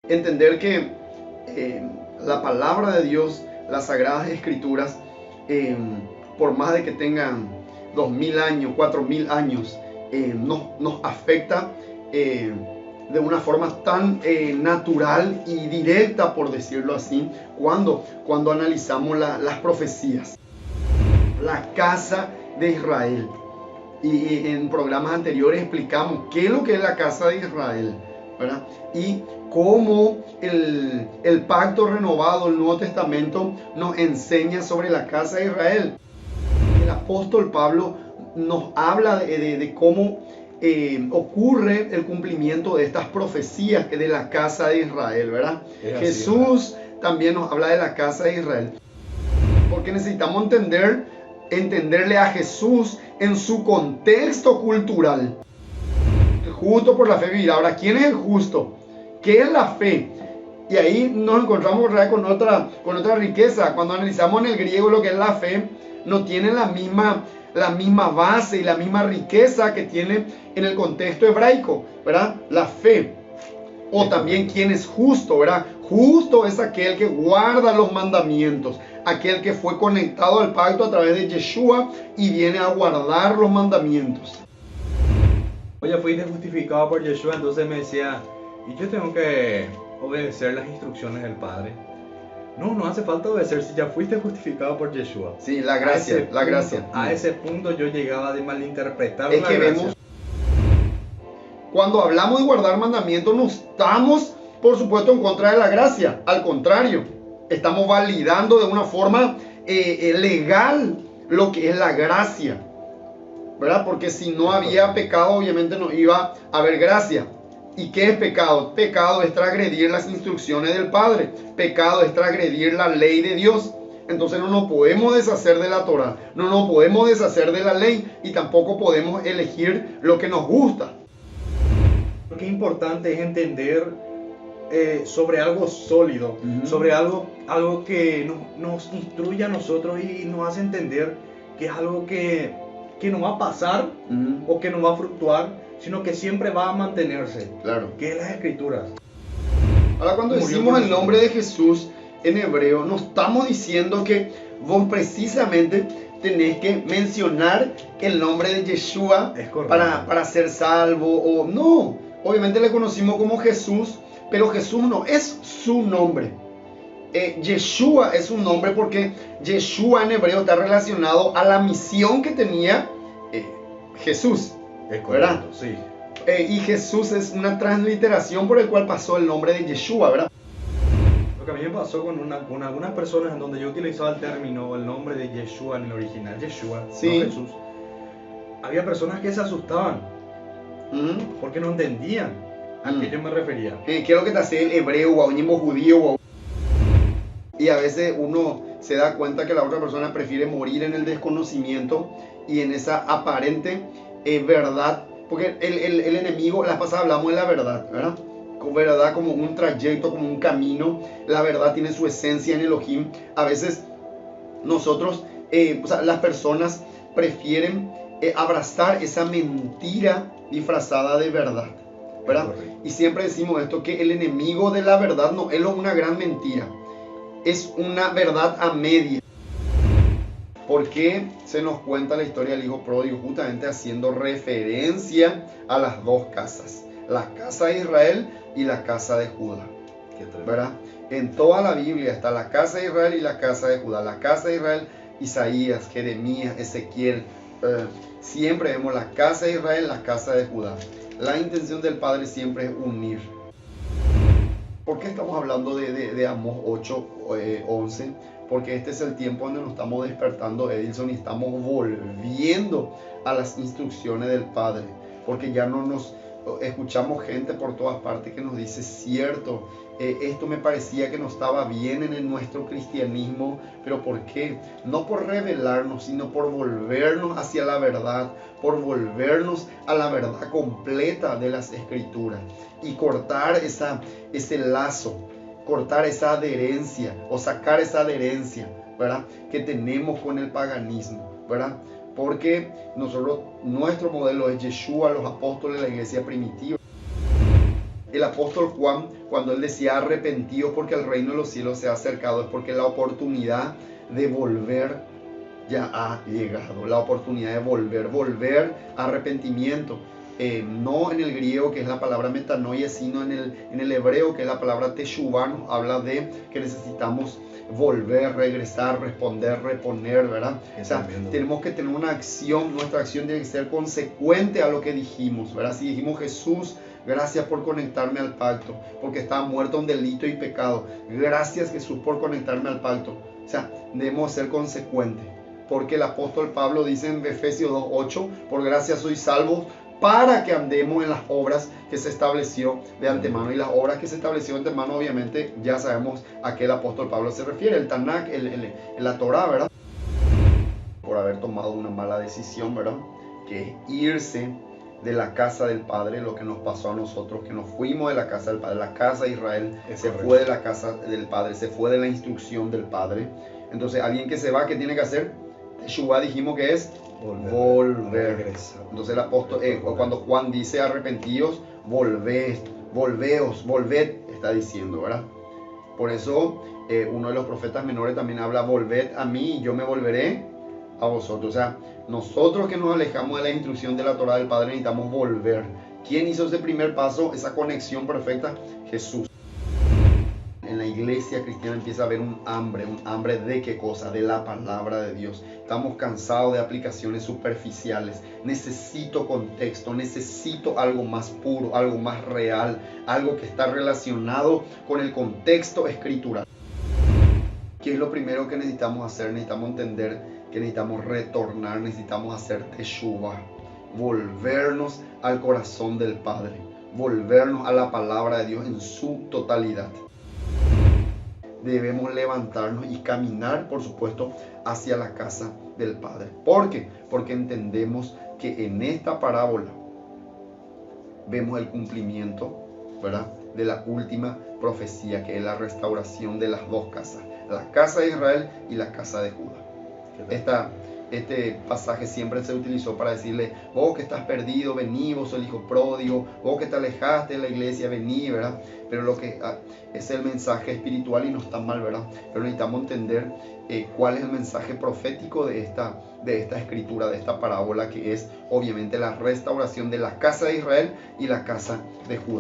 Entender que la palabra de Dios, las Sagradas Escrituras, eh, por más de que tengan 2000 años, 4000 años, nos afecta de una forma tan natural y directa, por decirlo así, cuando analizamos las profecías. La casa de Israel. Y en programas anteriores explicamos qué es lo que es la casa de Israel, ¿verdad? Y cómo el pacto renovado, el Nuevo Testamento, nos enseña sobre la casa de Israel. El apóstol Pablo nos habla de cómo ocurre el cumplimiento de estas profecías de la casa de Israel, ¿verdad? Es Jesús también nos habla de la casa de Israel. Porque necesitamos entenderle a Jesús en su contexto cultural. El justo por la fe vivirá. Ahora, ¿quién es el justo? ¿Qué es la fe? Y ahí nos encontramos con otra riqueza. Cuando analizamos en el griego lo que es la fe, no tiene la misma base y la misma riqueza que tiene en el contexto hebraico, ¿verdad? La fe. O también quién es justo, ¿verdad? Justo es aquel que guarda los mandamientos, aquel que fue conectado al pacto a través de Yeshua y viene a guardar los mandamientos. Oye, fuiste justificado por Yeshua, entonces me decía, y yo tengo que obedecer las instrucciones del Padre. No hace falta obedecer si ya fuiste justificado por Yeshua. Sí, la gracia, la gracia. A ese punto yo llegaba de malinterpretar Es la que gracia. vemos, cuando hablamos de guardar mandamientos, no estamos, por supuesto, en contra de la gracia. Al contrario, estamos validando de una forma legal lo que es la gracia, ¿verdad? Porque si no había pecado, obviamente no iba a haber gracia. ¿Y qué es pecado? Pecado es transgredir las instrucciones del Padre. Pecado es transgredir la ley de Dios. Entonces no nos podemos deshacer de la Torah, no nos podemos deshacer de la ley y tampoco podemos elegir lo que nos gusta. Qué importante es entender sobre algo sólido, sobre algo que nos instruye a nosotros y nos hace entender que es algo que no va a pasar o que no va a fluctuar, sino que siempre va a mantenerse. Claro. Que es las Escrituras. Ahora, cuando decimos el nombre de Jesús en hebreo, no estamos diciendo que vos precisamente tenés que mencionar el nombre de Yeshua para ser salvo. O no, obviamente le conocimos como Jesús, pero Jesús no es su nombre. Yeshua es un nombre porque Yeshua en hebreo está relacionado a la misión que tenía Jesús. Es correcto, ¿verdad? Sí. Y Jesús es una transliteración por el cual pasó el nombre de Yeshua, ¿verdad? Lo que a mí me pasó con algunas personas en donde yo utilizaba el término, el nombre de Yeshua en el original, Yeshua, sí. No Jesús. Había personas que se asustaban porque no entendían a qué yo me refería. ¿Qué es lo que te hace el hebreo o a un mismo judío? Y a veces uno se da cuenta que la otra persona prefiere morir en el desconocimiento y en esa aparente verdad. Porque el enemigo, la pasada hablamos de la verdad, ¿verdad? Con verdad como un trayecto, como un camino. La verdad tiene su esencia en Elohim. A veces nosotros, las personas prefieren abrazar esa mentira disfrazada de verdad, ¿verdad? Y siempre decimos esto, que el enemigo de la verdad no es una gran mentira. Es una verdad a media. ¿Por qué se nos cuenta la historia del hijo pródigo? Justamente haciendo referencia a las dos casas. La casa de Israel y la casa de Judá. ¿Verdad? En toda la Biblia está la casa de Israel y la casa de Judá. La casa de Israel, Isaías, Jeremías, Ezequiel. Siempre vemos la casa de Israel, la casa de Judá. La intención del Padre siempre es unir. ¿Por qué estamos hablando de Amós 8, 11? Porque este es el tiempo donde nos estamos despertando, Edilson, y estamos volviendo a las instrucciones del Padre. Porque ya no nos escuchamos gente por todas partes que nos dice, cierto, esto me parecía que no estaba bien en nuestro cristianismo, pero ¿por qué? No por rebelarnos, sino por volvernos hacia la verdad, por volvernos a la verdad completa de las Escrituras y cortar ese lazo, cortar esa adherencia o sacar esa adherencia, ¿verdad? Que tenemos con el paganismo, ¿verdad? Porque nuestro modelo es Yeshua, los apóstoles de la iglesia primitiva. el apóstol Juan, cuando él decía arrepentidos porque el reino de los cielos se ha acercado, es porque la oportunidad de volver ya ha llegado. La oportunidad de volver, arrepentimiento. No en el griego, que es la palabra metanoia, sino en el hebreo, que es la palabra teshuvah, nos habla de que necesitamos volver, regresar, responder, reponer, ¿verdad? O sea, tenemos que tener una acción, nuestra acción tiene que ser consecuente a lo que dijimos, ¿verdad? Si dijimos Jesús, gracias por conectarme al pacto, porque estaba muerto en delito y pecado. Gracias Jesús por conectarme al pacto. O sea, debemos ser consecuentes, porque el apóstol Pablo dice en Efesios 2:8, por gracia sois salvos, para que andemos en las obras que se estableció de antemano. Y las obras que se estableció de antemano, obviamente, ya sabemos a qué el apóstol Pablo se refiere. El Tanakh, la Torah, ¿verdad? Por haber tomado una mala decisión, ¿verdad? Que es irse de la casa del Padre, lo que nos pasó a nosotros, que nos fuimos de la casa del Padre. La casa de Israel se fue de la casa del Padre, se fue de la instrucción del Padre. Entonces, alguien que se va, ¿qué tiene que hacer? Teshuvah dijimos que es volver. Entonces el apóstol, cuando Juan dice arrepentidos, volved, está diciendo, ¿verdad? Por eso uno de los profetas menores también habla, volved a mí y yo me volveré a vosotros. O sea, nosotros que nos alejamos de la instrucción de la Torah del Padre necesitamos volver. ¿Quién hizo ese primer paso, esa conexión perfecta? Jesús. En la iglesia cristiana empieza a haber un hambre de qué cosa, de la palabra de Dios. Estamos cansados de aplicaciones superficiales. Necesito contexto, necesito algo más puro, algo más real, algo que está relacionado con el contexto escritural. ¿Qué es lo primero que necesitamos hacer? Necesitamos entender que necesitamos retornar, necesitamos hacer teshuvah, volvernos al corazón del Padre, volvernos a la palabra de Dios en su totalidad. Debemos levantarnos y caminar, por supuesto, hacia la casa del Padre. ¿Por qué? Porque entendemos que en esta parábola vemos el cumplimiento, ¿verdad?, de la última profecía, que es la restauración de las dos casas, la casa de Israel y la casa de Judá. Este pasaje siempre se utilizó para decirle, vos que estás perdido, vení, vos sos el hijo pródigo, vos que te alejaste de la iglesia, vení, ¿verdad? Pero lo que es el mensaje espiritual y no está mal, ¿verdad? Pero necesitamos entender cuál es el mensaje profético de esta escritura, de esta parábola, que es obviamente la restauración de la casa de Israel y la casa de Judá.